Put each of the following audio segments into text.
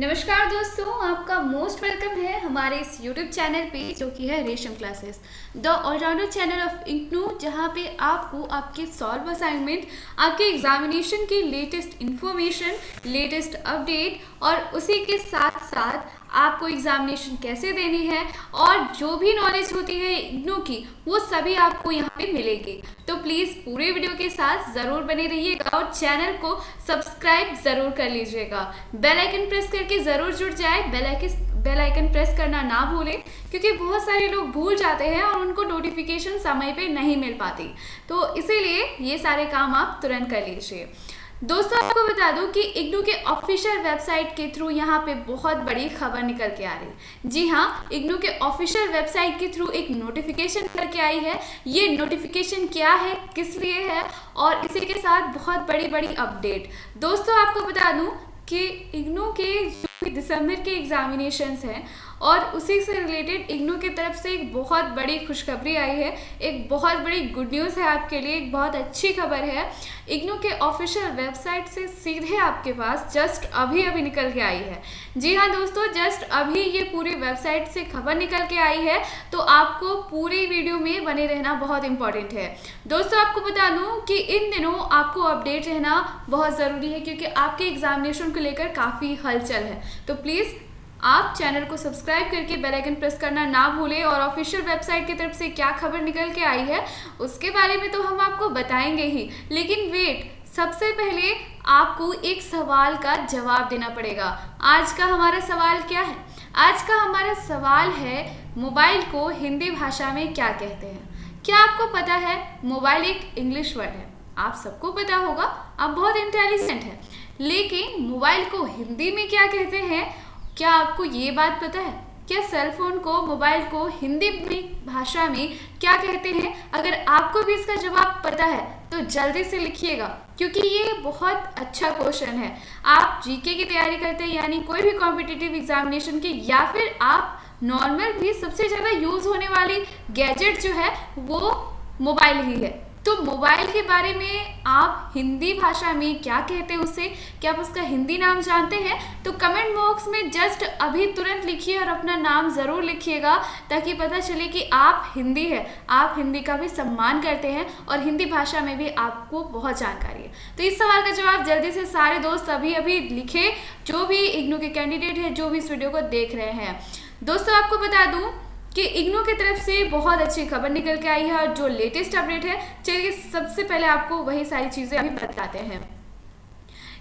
नमस्कार दोस्तों, आपका मोस्ट वेलकम है हमारे इस YouTube चैनल पे जो कि है Resham classes, the allrounder channel of IGNOU, जहाँ पे आपको आपके सॉल्व असाइनमेंट, आपके एग्जामिनेशन की लेटेस्ट इंफॉर्मेशन, लेटेस्ट अपडेट और उसी के साथ साथ आपको एग्जामिनेशन कैसे देनी है और जो भी नॉलेज होती है इग्नू की वो सभी आपको यहाँ पे मिलेगी। तो प्लीज़ पूरे वीडियो के साथ ज़रूर बने रहिएगा और चैनल को सब्सक्राइब ज़रूर कर लीजिएगा। बेल आइकन प्रेस करके ज़रूर जुड़ जाए। बेल आइकन प्रेस करना ना भूलें, क्योंकि बहुत सारे लोग भूल जाते हैं और उनको नोटिफिकेशन समय पे नहीं मिल पाती। तो इसीलिए ये सारे काम आप तुरंत कर लीजिए। दोस्तों, आपको बता दूं कि इग्नू के ऑफिशियल वेबसाइट के थ्रू यहाँ पे बहुत बड़ी खबर निकल के आ रही है। जी हाँ, इग्नू के ऑफिशियल वेबसाइट के थ्रू एक नोटिफिकेशन करके आई है। ये नोटिफिकेशन क्या है, किस लिए है और इसी के साथ बहुत बड़ी अपडेट। दोस्तों, आपको बता दूं कि इग्नू के जो दिसंबर के एग्जामिनेशंस हैं और उसी से रिलेटेड इग्नू की तरफ से एक बहुत बड़ी खुशखबरी आई है। एक बहुत बड़ी गुड न्यूज़ है आपके लिए, एक बहुत अच्छी खबर है। इग्नू के ऑफिशियल वेबसाइट से सीधे आपके पास जस्ट अभी निकल के आई है। जी हाँ दोस्तों, जस्ट अभी ये पूरी वेबसाइट से खबर निकल के आई है, तो आपको पूरी वीडियो में बने रहना बहुत इंपॉर्टेंट है। दोस्तों, आपको बता दूं कि इन दिनों आपको अपडेट रहना बहुत ज़रूरी है, क्योंकि आपके एग्जामिनेशन को लेकर काफ़ी हलचल है। तो प्लीज़ आप चैनल को सब्सक्राइब करके बेल आइकन प्रेस करना ना भूलें। और ऑफिशियल वेबसाइट की तरफ से क्या खबर निकल के आई है उसके बारे में तो हम आपको बताएंगे ही, लेकिन वेट, सबसे पहले आपको एक सवाल का जवाब देना पड़ेगा। आज का हमारा सवाल क्या है? आज का हमारा सवाल है, मोबाइल को हिंदी भाषा में क्या कहते हैं? क्या आपको पता है? मोबाइल एक इंग्लिश वर्ड है, आप सबको पता होगा, आप बहुत इंटेलिजेंट हैं, लेकिन मोबाइल को हिंदी में क्या कहते हैं? क्या आपको ये बात पता है? क्या सेलफोन को, मोबाइल को हिंदी भाषा में क्या कहते हैं? अगर आपको भी इसका जवाब पता है तो जल्दी से लिखिएगा, क्योंकि ये बहुत अच्छा क्वेश्चन है। आप जीके की तैयारी करते हैं, यानी कोई भी कॉम्पिटिटिव एग्जामिनेशन की, या फिर आप नॉर्मल भी, सबसे ज़्यादा यूज़ होने वाली गैजेट जो है वो मोबाइल ही है। तो मोबाइल के बारे में आप हिंदी भाषा में क्या कहते हैं उसे, क्या आप उसका हिंदी नाम जानते हैं? तो कमेंट बॉक्स में जस्ट अभी तुरंत लिखिए और अपना नाम ज़रूर लिखिएगा, ताकि पता चले कि आप हिंदी है, आप हिंदी का भी सम्मान करते हैं और हिंदी भाषा में भी आपको बहुत जानकारी है। तो इस सवाल का जवाब जल्दी से सारे दोस्त अभी लिखें, जो भी इग्नू के कैंडिडेट हैं, जो भी इस वीडियो को देख रहे हैं। दोस्तों, आपको बता दूँ कि इग्नू की तरफ से बहुत अच्छी खबर निकल के आई है और जो लेटेस्ट अपडेट है, चलिए सबसे पहले आपको वही सारी चीज़ें अभी बताते हैं।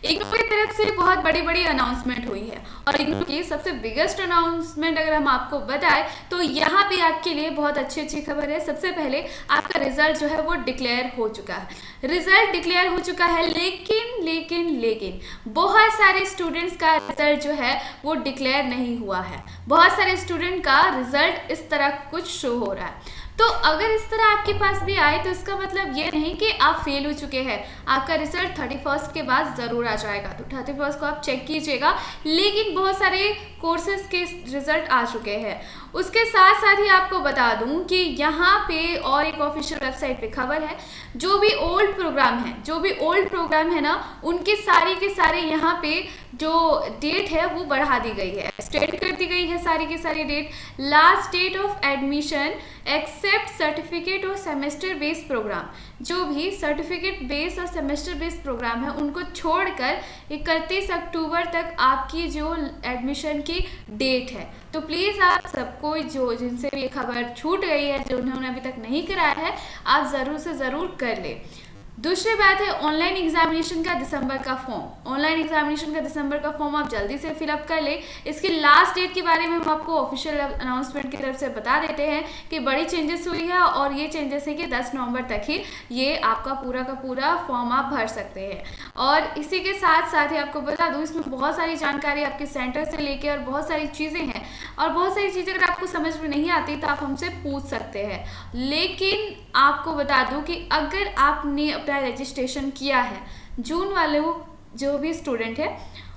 इग्नू की तरफ से बहुत बड़ी अनाउंसमेंट हुई है और इग्नू की सबसे बिगेस्ट अनाउंसमेंट अगर हम आपको बताएं तो यहाँ पे आपके लिए बहुत अच्छी खबर है। सबसे पहले आपका रिजल्ट जो है वो डिक्लेयर हो चुका है। रिजल्ट डिक्लेयर हो चुका है, लेकिन बहुत सारे स्टूडेंट्स का रिजल्ट जो है वो डिक्लेयर नहीं हुआ है। बहुत सारे स्टूडेंट का रिजल्ट इस तरह कुछ शो हो रहा है। तो अगर इस तरह आपके पास भी आए तो इसका मतलब ये नहीं कि आप फेल हो चुके हैं। आपका रिजल्ट 31 के बाद ज़रूर आ जाएगा, तो 31 को आप चेक कीजिएगा। लेकिन बहुत सारे कोर्सेज के रिजल्ट आ चुके हैं। उसके साथ ही आपको बता दूं कि यहाँ पे और एक ऑफिशियल वेबसाइट पे खबर है, जो भी ओल्ड प्रोग्राम है ना, उनके सारे के सारे यहाँ पे जो डेट है वो बढ़ा दी गई है, एक्सटेंड कर दी गई है सारी की सारी date. Last date of admission except certificate और सेमेस्टर बेस्ड प्रोग्राम, जो भी सर्टिफिकेट बेस्ड और सेमेस्टर बेस्ड प्रोग्राम है उनको छोड़कर 31 अक्टूबर तक आपकी जो एडमिशन की डेट है। तो प्लीज़ आप सबको, जो जिनसे भी ये खबर छूट गई है, जो उन्होंने अभी तक नहीं कराया है, आप ज़रूर से ज़रूर कर लें। दूसरी बात है ऑनलाइन एग्जामिनेशन का दिसंबर का फॉर्म आप जल्दी से फिलअप कर ले। इसकी लास्ट डेट के बारे में हम आपको ऑफिशियल अनाउंसमेंट की तरफ से बता देते हैं कि बड़ी चेंजेस हुई है और ये चेंजेस है कि 10 नवंबर तक ही ये आपका पूरा का पूरा फॉर्म आप भर सकते हैं। और इसी के साथ ही आपको बता दूँ, इसमें बहुत सारी जानकारी आपके सेंटर से लेके और बहुत सारी चीज़ें हैं, और बहुत सारी चीज़ें अगर आपको समझ में नहीं आती तो आप हमसे पूछ सकते हैं। लेकिन आपको बता दूँ कि अगर आपने अपना रजिस्ट्रेशन किया है, जून वाले जो भी स्टूडेंट है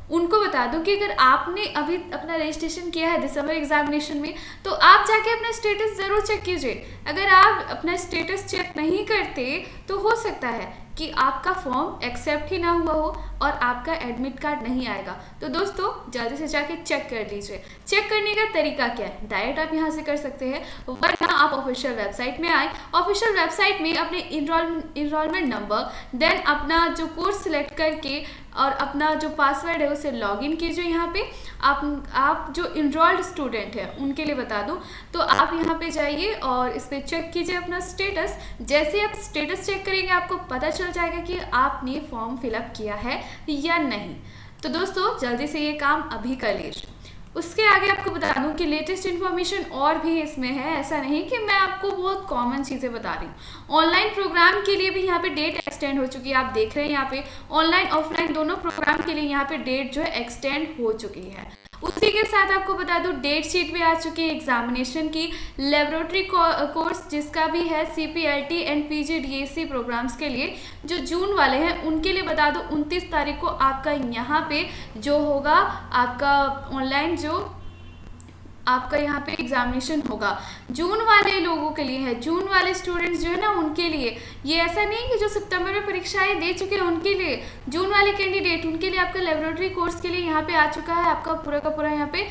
उनको बता दूं कि अगर आपने अभी अपना रजिस्ट्रेशन किया है दिसंबर एग्जामिनेशन में, तो आप जाके अपना स्टेटस ज़रूर चेक कीजिए। अगर आप अपना स्टेटस चेक नहीं करते तो हो सकता है कि आपका फॉर्म एक्सेप्ट ही ना हुआ हो और आपका एडमिट कार्ड नहीं आएगा। तो दोस्तों जल्दी से जाके चेक कर लीजिए। चेक करने का तरीका क्या है, डायरेक्ट आप यहाँ से कर सकते हैं, वरना आप ऑफिशियल वेबसाइट में आए। ऑफिशियल वेबसाइट में अपने इनरोलमेंट नंबर, देन अपना जो कोर्स सिलेक्ट करके और अपना जो पासवर्ड है उसे लॉगिन कीजिए। यहाँ पे आप जो इनरोल्ड स्टूडेंट है उनके लिए बता दूं, तो आप यहाँ पे जाइए और इस पर चेक कीजिए अपना स्टेटस। जैसे आप स्टेटस चेक करेंगे आपको पता चल जाएगा कि आपने फॉर्म फिलअप किया है या नहीं। तो दोस्तों जल्दी से ये काम अभी कर लीजिए। उसके आगे आपको बता दूं कि लेटेस्ट इन्फॉर्मेशन और भी इसमें है, ऐसा नहीं कि मैं आपको बहुत कॉमन चीज़ें बता रही हूँ। ऑनलाइन प्रोग्राम के लिए भी यहाँ पे डेट एक्सटेंड हो चुकी है। आप देख रहे हैं यहाँ पे ऑनलाइन ऑफलाइन दोनों प्रोग्राम के लिए यहाँ पे डेट जो है एक्सटेंड हो चुकी है। उसी के साथ आपको बता दूं डेट शीट भी आ चुकी है एग्जामिनेशन की। लेबोरेटरी कोर्स जिसका भी है CPLT एंड PGDAC प्रोग्राम्स के लिए जो जून वाले हैं उनके लिए बता दूं 29 तारीख को आपका यहाँ पे जो होगा आपका ऑनलाइन जो आपका यहाँ पे एग्जामिनेशन होगा। जून वाले लोगों के लिए है, जून वाले स्टूडेंट्स जो है ना उनके लिए। ये ऐसा नहीं कि जो सितंबर में परीक्षाएं दे चुके हैं उनके लिए, जून वाले कैंडिडेट उनके लिए आपका लेबोरेटरी कोर्स के लिए यहाँ पे आ चुका है। आपका पूरा का पूरा यहाँ पे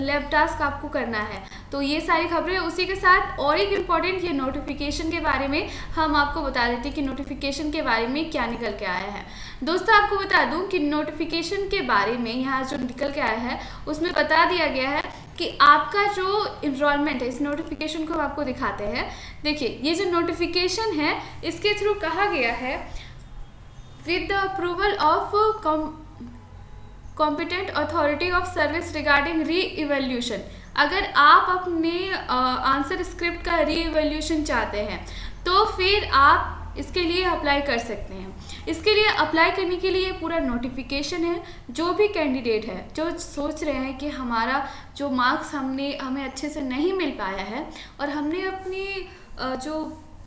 लैब टास्क आपको करना है। तो ये सारी खबरें, उसी के साथ और एक इम्पॉर्टेंट ये नोटिफिकेशन के बारे में हम आपको बता देते हैं कि नोटिफिकेशन के बारे में क्या निकल के आया है। दोस्तों आपको बता दूं कि नोटिफिकेशन के बारे में यहाँ जो निकल के आया है उसमें बता दिया गया है कि आपका जो इनरोलमेंट है, इस नोटिफिकेशन को हम आपको दिखाते हैं। देखिए ये जो नोटिफिकेशन है इसके थ्रू कहा गया है with the approval of competent authority of service regarding री इवैल्यूएशन। अगर आप अपने आंसर स्क्रिप्ट का री इवैल्यूएशन चाहते हैं तो फिर आप इसके लिए अप्लाई कर सकते हैं। इसके लिए अप्लाई करने के लिए पूरा नोटिफिकेशन है। जो भी कैंडिडेट है जो सोच रहे हैं कि हमारा जो मार्क्स हमें अच्छे से नहीं मिल पाया है और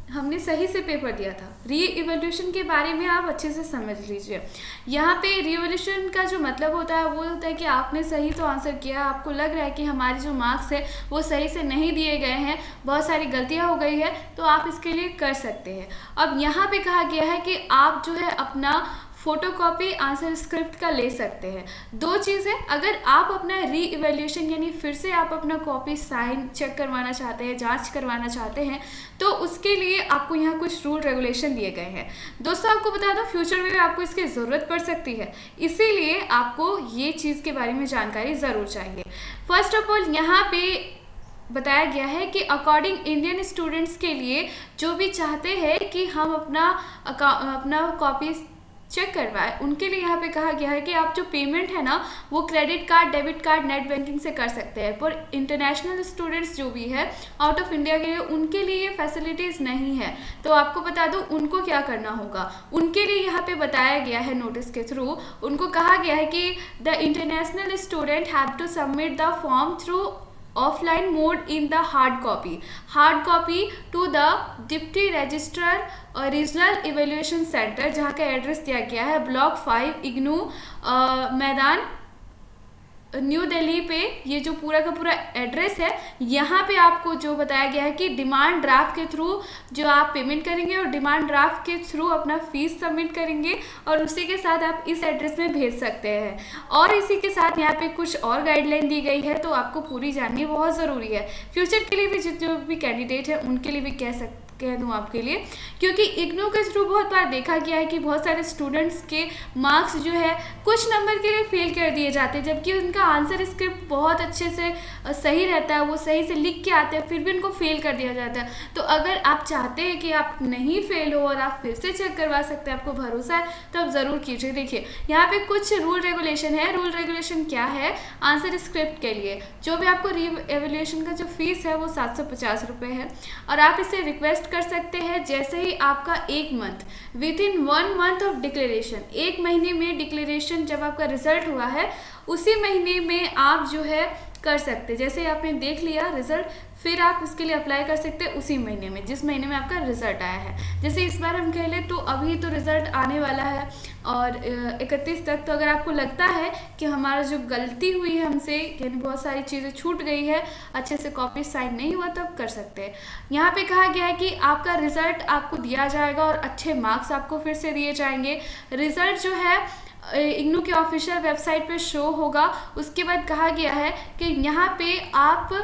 हमने सही से पेपर दिया था, री इवैल्यूएशन के बारे में आप अच्छे से समझ लीजिए। यहाँ पे री इवैल्यूएशन का जो मतलब होता है वो होता है कि आपने सही तो आंसर किया, आपको लग रहा है कि हमारे जो मार्क्स है वो सही से नहीं दिए गए हैं, बहुत सारी गलतियाँ हो गई है, तो आप इसके लिए कर सकते हैं। अब यहाँ पे कहा गया है कि आप जो है अपना फोटोकॉपी आंसर स्क्रिप्ट का ले सकते हैं। दो चीज़ है, अगर आप अपना री इवैल्यूएशन यानी फिर से आप अपना कॉपी साइन चेक करवाना चाहते हैं, जांच करवाना चाहते हैं, तो उसके लिए आपको यहाँ कुछ रूल रेगुलेशन दिए गए हैं। दोस्तों आपको बता दो फ्यूचर में भी आपको इसकी ज़रूरत पड़ सकती है, इसीलिए आपको ये चीज़ के बारे में जानकारी ज़रूर चाहिए। फर्स्ट ऑफ ऑल यहाँ पे बताया गया है कि अकॉर्डिंग इंडियन स्टूडेंट्स के लिए जो भी चाहते हैं कि हम अपना कॉपी चेक करवाए, उनके लिए यहाँ पे कहा गया है कि आप जो पेमेंट है ना वो credit card, debit card, net banking से कर सकते हैं। पर इंटरनेशनल स्टूडेंट्स जो भी है आउट ऑफ इंडिया के लिए, उनके लिए ये फैसिलिटीज़ नहीं है। तो आपको बता दूं उनको क्या करना होगा। उनके लिए यहाँ पे बताया गया है नोटिस के थ्रू, उनको कहा गया है कि the international student have to submit the form through offline mode in the hard copy to the deputy registrar regional evaluation centre, जहाँ का एड्रेस दिया गया है ब्लॉक 5 इग्नू मैदान न्यू दिल्ली पे। ये जो पूरा का पूरा एड्रेस है, यहाँ पे आपको जो बताया गया है कि डिमांड ड्राफ्ट के थ्रू जो आप पेमेंट करेंगे और डिमांड ड्राफ्ट के थ्रू अपना फीस सबमिट करेंगे और उसी के साथ आप इस एड्रेस में भेज सकते हैं। और इसी के साथ यहाँ पे कुछ और गाइडलाइन दी गई है, तो आपको पूरी जाननी बहुत ज़रूरी है। फ्यूचर के लिए भी जो भी कैंडिडेट है उनके लिए भी कह दूं आपके लिए, क्योंकि इग्नू के थ्रू बहुत बार देखा गया है कि बहुत सारे स्टूडेंट्स के मार्क्स जो है कुछ नंबर के लिए फेल कर दिए जाते हैं, जबकि उनका आंसर स्क्रिप्ट बहुत अच्छे से सही रहता है, वो सही से लिख के आते हैं, फिर भी उनको फेल कर दिया जाता है। तो अगर आप चाहते हैं कि आप नहीं फेल हो और आप फिर से चेक करवा सकते हैं, आपको भरोसा है, तो आप ज़रूर कीजिए। देखिए यहाँ पे कुछ रूल रेगुलेशन है। रूल रेगुलेशन क्या है, आंसर स्क्रिप्ट के लिए जो भी आपको री एवेल्यूएशन का जो फीस है वो 750 रुपये है, और आप इसे रिक्वेस्ट कर सकते हैं जैसे ही आपका 1 month with in 1 month of declaration, 1 महीने में डिक्लेरेशन जब आपका रिजल्ट हुआ है उसी महीने में आप जो है कर सकते हैं। जैसे आपने देख लिया रिजल्ट, फिर आप उसके लिए अप्लाई कर सकते हैं उसी महीने में जिस महीने में आपका रिज़ल्ट आया है। जैसे इस बार हम कह लें तो अभी तो रिज़ल्ट आने वाला है और 31 तक। तो अगर आपको लगता है कि हमारा जो गलती हुई है हमसे, यानी बहुत सारी चीज़ें छूट गई है, अच्छे से कॉपी साइन नहीं हुआ, तब कर सकते हैं। यहाँ पे कहा गया है कि आपका रिज़ल्ट आपको दिया जाएगा और अच्छे मार्क्स आपको फिर से दिए जाएंगे। रिज़ल्ट जो है इग्नू के ऑफिशियल वेबसाइट पे शो होगा। उसके बाद कहा गया है कि यहाँ पे आप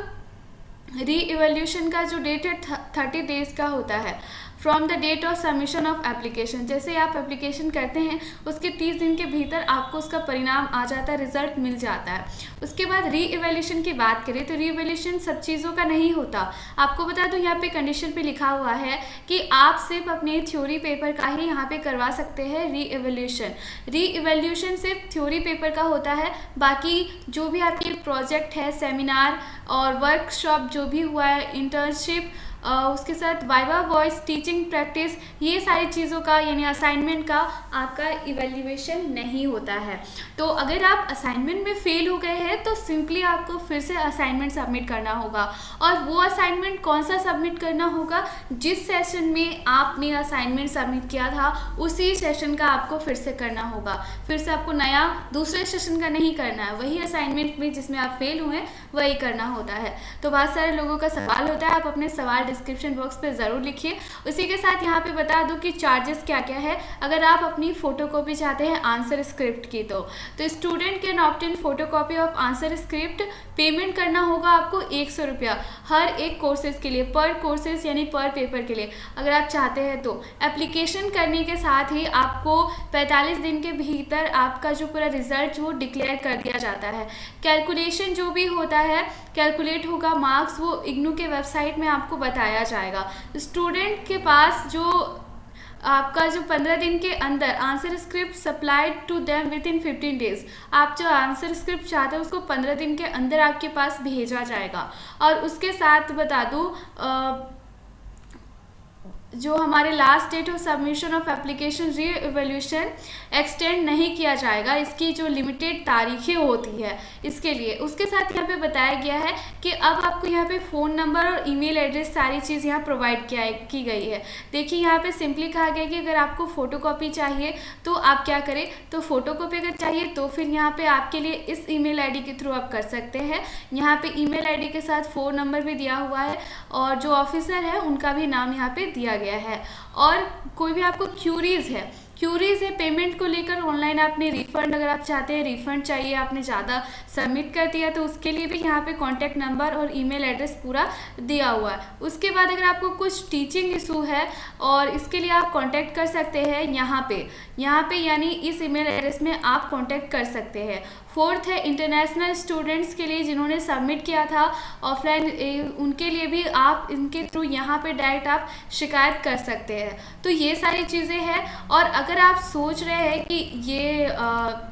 री इवैल्यूएशन का जो डेट है 30 डेज़ का होता है from the date of submission of application. जैसे आप एप्लीकेशन करते हैं उसके 30 दिन के भीतर आपको उसका परिणाम आ जाता है, रिजल्ट मिल जाता है। उसके बाद री इवैल्यूएशन की बात करें तो री इवैल्यूएशन सब चीज़ों का नहीं होता। आपको बता दूं यहाँ पे कंडीशन पे लिखा हुआ है कि आप सिर्फ अपने थ्योरी पेपर का ही यहाँ पे करवा सकते हैं री इवैल्यूएशन। री इवैल्यूएशन सिर्फ थ्योरी पेपर का होता है, बाकी जो भी आपके प्रोजेक्ट है, सेमिनार और वर्कशॉप जो भी हुआ है, इंटर्नशिप, उसके साथ वाइवा वॉइस, टीचिंग प्रैक्टिस, ये सारी चीज़ों का यानी असाइनमेंट का आपका इवैल्यूएशन नहीं होता है। तो अगर आप असाइनमेंट में फेल हो गए हैं तो सिंपली आपको फिर से असाइनमेंट सबमिट करना होगा। और वो असाइनमेंट कौन सा सबमिट करना होगा? जिस सेशन में आपने असाइनमेंट सबमिट किया था उसी सेशन का आपको फिर से करना होगा। फिर से आपको नया दूसरे सेशन का नहीं करना है, वही असाइनमेंट में जिसमें आप फेल हुए वही करना होता है। तो बहुत सारे लोगों का सवाल होता है, आप अपने सवाल डिस्क्रिप्शन बॉक्स पे ज़रूर लिखिए। उसी के साथ यहाँ पे बता दूँ कि चार्जेस क्या क्या है। अगर आप अपनी फ़ोटोकॉपी चाहते हैं आंसर स्क्रिप्ट की तो student can obtain photocopy of answer script. Payment करना होगा आपको 100 रुपया हर एक कोर्सेज के लिए, पर कोर्सेज यानी पर पेपर के लिए अगर आप चाहते हैं तो। एप्लीकेशन करने के साथ ही आपको 45 दिन के भीतर आपका जो पूरा रिजल्ट वो डिक्लेयर कर दिया जाता है। कैलकुलेशन जो भी होता है, कैलकुलेट होगा मार्क्स, वो इग्नू के वेबसाइट में आपको बताया जाएगा। स्टूडेंट के पास जो आपका जो 15 दिन के अंदर answer script supplied to them within 15 days, आप जो आंसर स्क्रिप्ट चाहते हैं उसको 15 दिन के अंदर आपके पास भेजा जाएगा। और उसके साथ बता दूँ जो हमारे last date of submission of application re evaluation extend नहीं किया जाएगा, इसकी जो लिमिटेड तारीखें होती है इसके लिए। उसके साथ यहाँ पे बताया गया है कि अब आपको यहाँ पे फ़ोन नंबर और ईमेल एड्रेस सारी चीज़ यहाँ प्रोवाइड की गई है। देखिए यहाँ पे सिंपली कहा गया कि अगर आपको फ़ोटोकॉपी चाहिए तो आप क्या करें, तो फ़ोटोकॉपी अगर चाहिए तो फिर यहाँ पर आपके लिए इस ईमेल ID के थ्रू आप कर सकते हैं। यहाँ पर ईमेल ID के साथ फ़ोन नंबर भी दिया हुआ है और जो ऑफिसर है उनका भी नाम यहाँ पर दिया गया है। और कोई भी आपको क्यूरीज है पेमेंट को लेकर, ऑनलाइन आपने रिफंड अगर आप चाहते हैं, रिफंड चाहिए, आपने ज़्यादा सबमिट कर दिया तो उसके लिए भी यहाँ पे कॉन्टैक्ट नंबर और ईमेल एड्रेस पूरा दिया हुआ है। उसके बाद अगर आपको कुछ टीचिंग इशू है और इसके लिए आप कॉन्टैक्ट कर सकते हैं यहाँ पे यानी इस ईमेल एड्रेस में आप कॉन्टैक्ट कर सकते हैं। फोर्थ है इंटरनेशनल स्टूडेंट्स के लिए जिन्होंने सबमिट किया था ऑफलाइन, उनके लिए भी आप इनके थ्रू यहाँ पे डायरेक्ट आप शिकायत कर सकते हैं। तो ये सारी चीज़ें हैं। और अगर आप सोच रहे हैं कि ये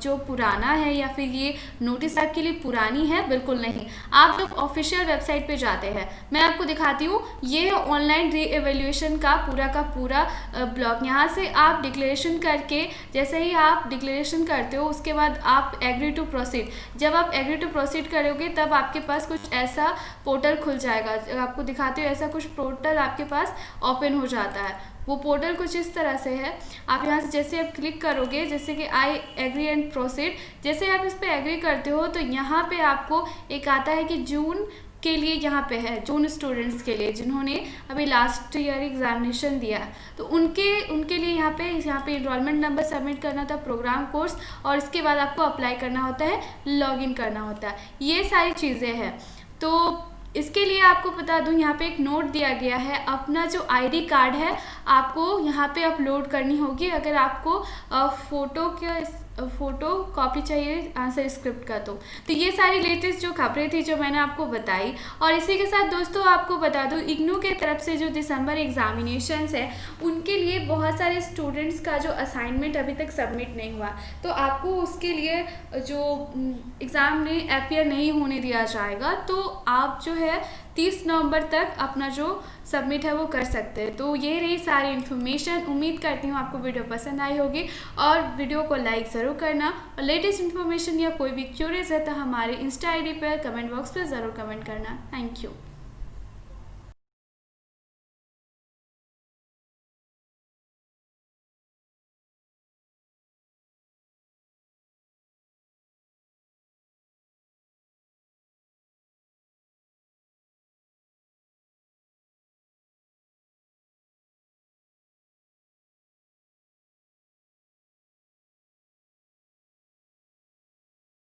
जो पुराना है या फिर ये नोटिस आपके लिए पुरानी है, बिल्कुल नहीं। आप जब ऑफिशियल वेबसाइट पे जाते हैं, मैं आपको दिखाती हूँ, ये है ऑनलाइन री इवैल्यूएशन का पूरा ब्लॉग। यहाँ से आप डिक्लेरेशन करके, जैसे ही आप डिक्लेरेशन करते हो उसके बाद आप एग्री टू प्रोसीड, जब आप एग्री टू प्रोसीड करोगे तब आपके पास कुछ ऐसा पोर्टल खुल जाएगा। आपको दिखाते हो ऐसा कुछ पोर्टल आपके पास ओपन हो जाता है। वो पोर्टल कुछ इस तरह से है। आप यहाँ से जैसे आप क्लिक करोगे, जैसे कि आई एग्री एंड प्रोसीड, जैसे आप इस पर एग्री करते हो तो यहाँ पे आपको एक आता है कि जून के लिए, यहाँ पे है जून स्टूडेंट्स के लिए जिन्होंने अभी लास्ट ईयर एग्जामिनेशन दिया है, तो उनके लिए यहाँ पे इनरोलमेंट नंबर सबमिट करना था, प्रोग्राम कोर्स, और इसके बाद आपको अप्लाई करना होता है, लॉगिन करना होता है, ये सारी चीज़ें हैं। तो इसके लिए आपको बता दूं यहाँ पे एक नोट दिया गया है, अपना जो ID कार्ड है आपको यहाँ पे अपलोड करनी होगी अगर आपको फ़ोटो कॉपी चाहिए आंसर स्क्रिप्ट का। तो ये सारी लेटेस्ट जो खबरें थी जो मैंने आपको बताई। और इसी के साथ दोस्तों आपको बता दूं इग्नू के तरफ से जो दिसंबर एग्जामिनेशंस है उनके लिए बहुत सारे स्टूडेंट्स का जो असाइनमेंट अभी तक सबमिट नहीं हुआ, तो आपको उसके लिए जो एग्ज़ाम में अपीयर नहीं होने दिया जाएगा, तो आप जो है 30 नवंबर तक अपना जो सबमिट है वो कर सकते हैं। तो ये रही सारी इन्फॉर्मेशन। उम्मीद करती हूँ आपको वीडियो पसंद आई होगी और वीडियो को लाइक ज़रूर करना। और लेटेस्ट इन्फॉर्मेशन या कोई भी क्यूरीज है तो हमारे इंस्टा ID पर कमेंट बॉक्स पर ज़रूर कमेंट करना। Thank you.